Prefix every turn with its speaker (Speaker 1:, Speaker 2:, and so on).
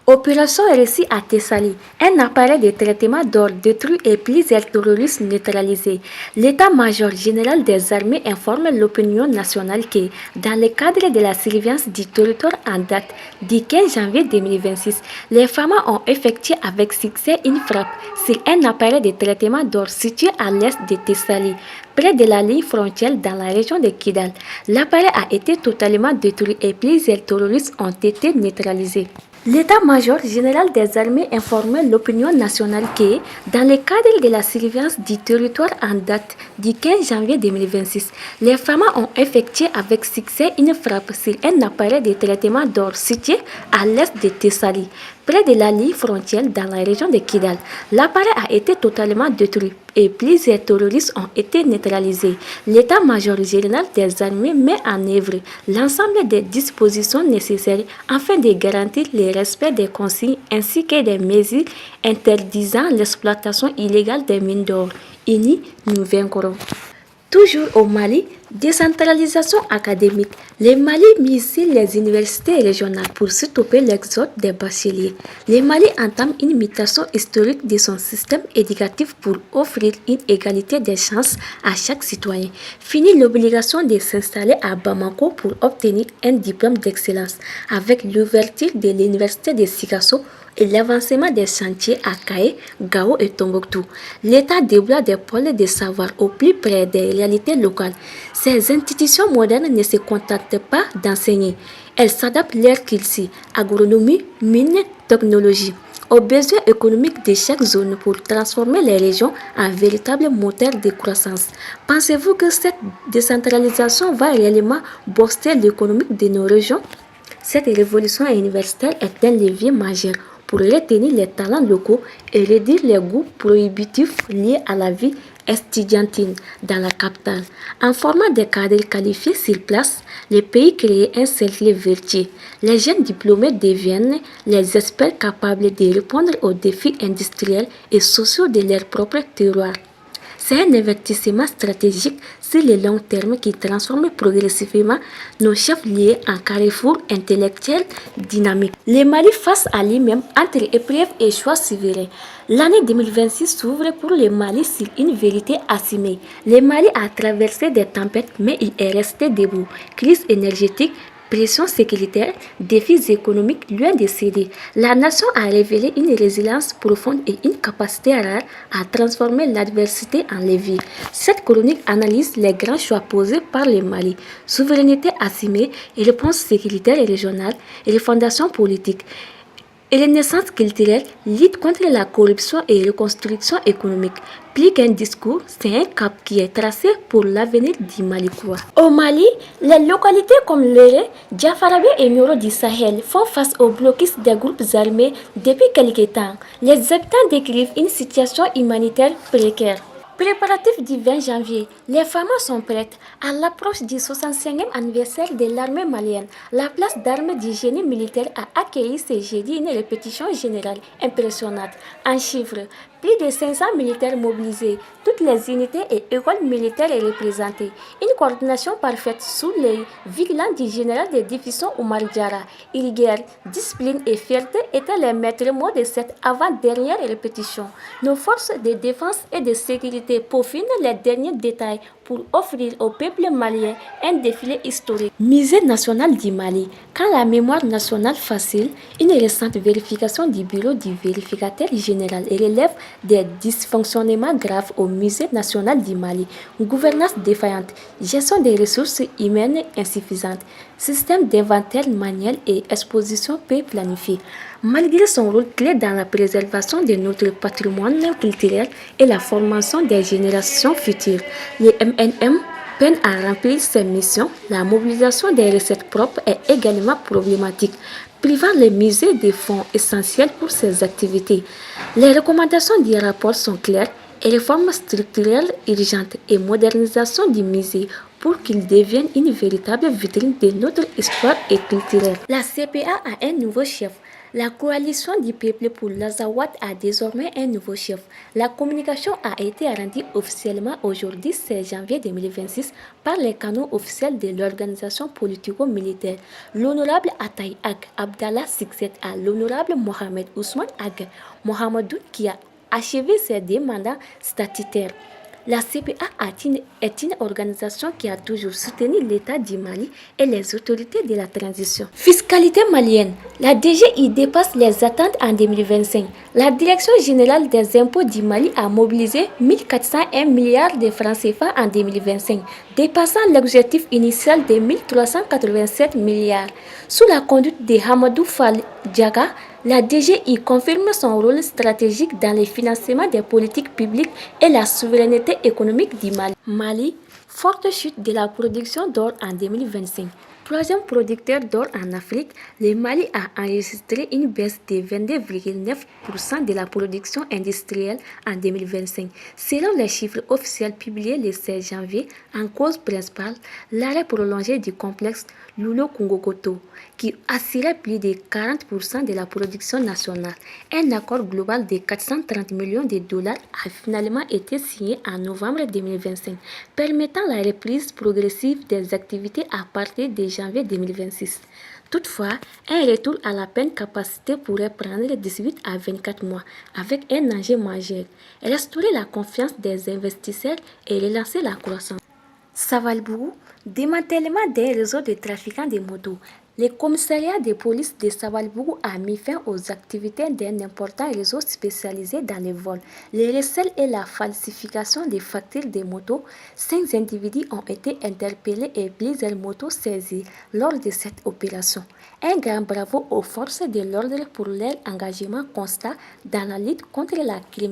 Speaker 1: Opération réussie à Thessalie. Un appareil de traitement d'or détruit et plusieurs terroristes neutralisés. L'état-major général des armées informe l'opinion nationale que, dans le cadre de la surveillance du territoire en date du 15 janvier 2026, les femmes ont effectué avec succès une frappe sur un appareil de traitement d'or situé à l'est de Thessalie, près de la ligne frontière dans la région de Kidal. L'appareil a été totalement détruit et plusieurs terroristes ont été neutralisés. L'état-major général des armées informe l'opinion nationale que, dans le cadre de la surveillance du territoire en date du 15 janvier 2026, les femmes ont effectué avec succès une frappe sur un appareil de traitement d'or situé à l'est de Thessalie, près de la ligne frontière dans la région de Kidal. L'appareil a été totalement détruit et plusieurs terroristes ont été neutralisés. L'état-major général des armées met en œuvre l'ensemble des dispositions nécessaires afin de garantir le respect des consignes ainsi que des mesures interdisant l'exploitation illégale des mines d'or. Unis, nous vaincrons. Toujours au Mali, décentralisation académique. Le Mali mise sur les universités régionales pour stopper l'exode des bacheliers. Le Mali entame une mutation historique de son système éducatif pour offrir une égalité des chances à chaque citoyen. Fini l'obligation de s'installer à Bamako pour obtenir un diplôme d'excellence avec l'ouverture de l'université de Sikasso et l'avancement des chantiers à Kaé, Gao et Tombouctou. L'État déploie des pôles de savoir au plus près des réalités locales. Ces institutions modernes ne se contentent pas d'enseigner. Elles s'adaptent leur culture, agronomie, mines, technologie, aux besoins économiques de chaque zone pour transformer les régions en véritables moteurs de croissance. Pensez-vous que cette décentralisation va réellement booster l'économie de nos régions? Cette révolution universitaire est un levier majeur pour retenir les talents locaux et réduire les coûts prohibitifs liés à la vie estudiantine dans la capitale. En formant des cadres qualifiés sur place, le pays crée un cercle vertueux. Les jeunes diplômés deviennent les experts capables de répondre aux défis industriels et sociaux de leur propre terroir. C'est un investissement stratégique sur le long terme qui transforme progressivement nos chefs-lieux en carrefour intellectuel dynamique. Le Mali face à lui-même entre épreuves et choix souverains. L'année 2026 s'ouvre pour le Mali sur une vérité assumée. Le Mali a traversé des tempêtes, mais il est resté debout. Crise énergétique, pression sécuritaire, défis économiques loin de céder. La nation a révélé une résilience profonde et une capacité rare à transformer l'adversité en levier. Cette chronique analyse les grands choix posés par le Mali, souveraineté assumée et réponse sécuritaire et régionale et les fondations politiques. Et renaissance culturelle, lutte contre la corruption et reconstruction économique. Plus qu'un discours, c'est un cap qui est tracé pour l'avenir du Mali. Au Mali, les localités comme Léré, Diafarabé et Muro du Sahel font face aux blocus des groupes armés depuis quelques temps. Les habitants décrivent une situation humanitaire précaire. Préparatifs du 20 janvier, les femmes sont prêtes. À l'approche du 65e anniversaire de l'armée malienne, la place d'armes du génie militaire a accueilli ce jeudi une répétition générale impressionnante. En chiffres, plus de 500 militaires mobilisés, toutes les unités et écoles militaires représentées. Une coordination parfaite sous l'œil vigilant du général de division Oumar Diarra. Rigueur, discipline et fierté étaient les maîtres mots de cette avant-dernière répétition. Nos forces de défense et de sécurité peaufinent les derniers détails pour offrir au peuple malien un défilé historique. Musée national du Mali. Quand la mémoire nationale facile, une récente vérification du bureau du vérificateur général relève des dysfonctionnements graves au musée national du Mali. Gouvernance défaillante, gestion des ressources humaines insuffisantes, système d'inventaire manuel et exposition peu planifiée. Malgré son rôle clé dans la préservation de notre patrimoine culturel et la formation des générations futures, le MNM peine à remplir ses missions. La mobilisation des recettes propres est également problématique, privant les musées des fonds essentiels pour ses activités. Les recommandations du rapport sont claires: réforme structurelle urgente et modernisation du musée pour qu'il devienne une véritable vitrine de notre histoire et culturelle. La CPA a un nouveau chef. La coalition du peuple pour l'Azawad a désormais un nouveau chef. La communication a été rendue officiellement aujourd'hui 16 janvier 2026 par les canaux officiels de l'organisation politico-militaire. L'honorable Ataï Ag Abdallah succède à l'honorable Mohamed Ousmane Ag Mohamedou qui a achevé ses deux mandats statutaires. La CPA est une organisation qui a toujours soutenu l'État du Mali et les autorités de la transition. Fiscalité malienne. La DGI dépasse les attentes en 2025. La Direction générale des impôts du Mali a mobilisé 1401 milliards de francs CFA en 2025, dépassant l'objectif initial de 1387 milliards. Sous la conduite de Hamadou Fall Diaga, la DGI confirme son rôle stratégique dans le financement des politiques publiques et la souveraineté économique du Mali. Mali, forte chute de la production d'or en 2025. Troisième producteur d'or en Afrique, le Mali a enregistré une baisse de 22,9% de la production industrielle en 2025. Selon les chiffres officiels publiés le 16 janvier, en cause principale, l'arrêt prolongé du complexe Loulo-Kongokoto, qui assurait plus de 40% de la production nationale. Un accord global de 430 millions de dollars a finalement été signé en novembre 2025, permettant la reprise progressive des activités à partir de janvier 2026. Toutefois, un retour à la pleine capacité pourrait prendre 18 à 24 mois, avec un enjeu majeur, restaurer la confiance des investisseurs et relancer la croissance. Savalbourou, démantèlement des réseaux de trafiquants de motos. Le commissariat de police de Savalbourou a mis fin aux activités d'un important réseau spécialisé dans les vols, les recels et la falsification des factures des motos. 5 individus ont été interpellés et plusieurs motos saisies lors de cette opération. Un grand bravo aux forces de l'ordre pour leur engagement constant dans la lutte contre la criminalité.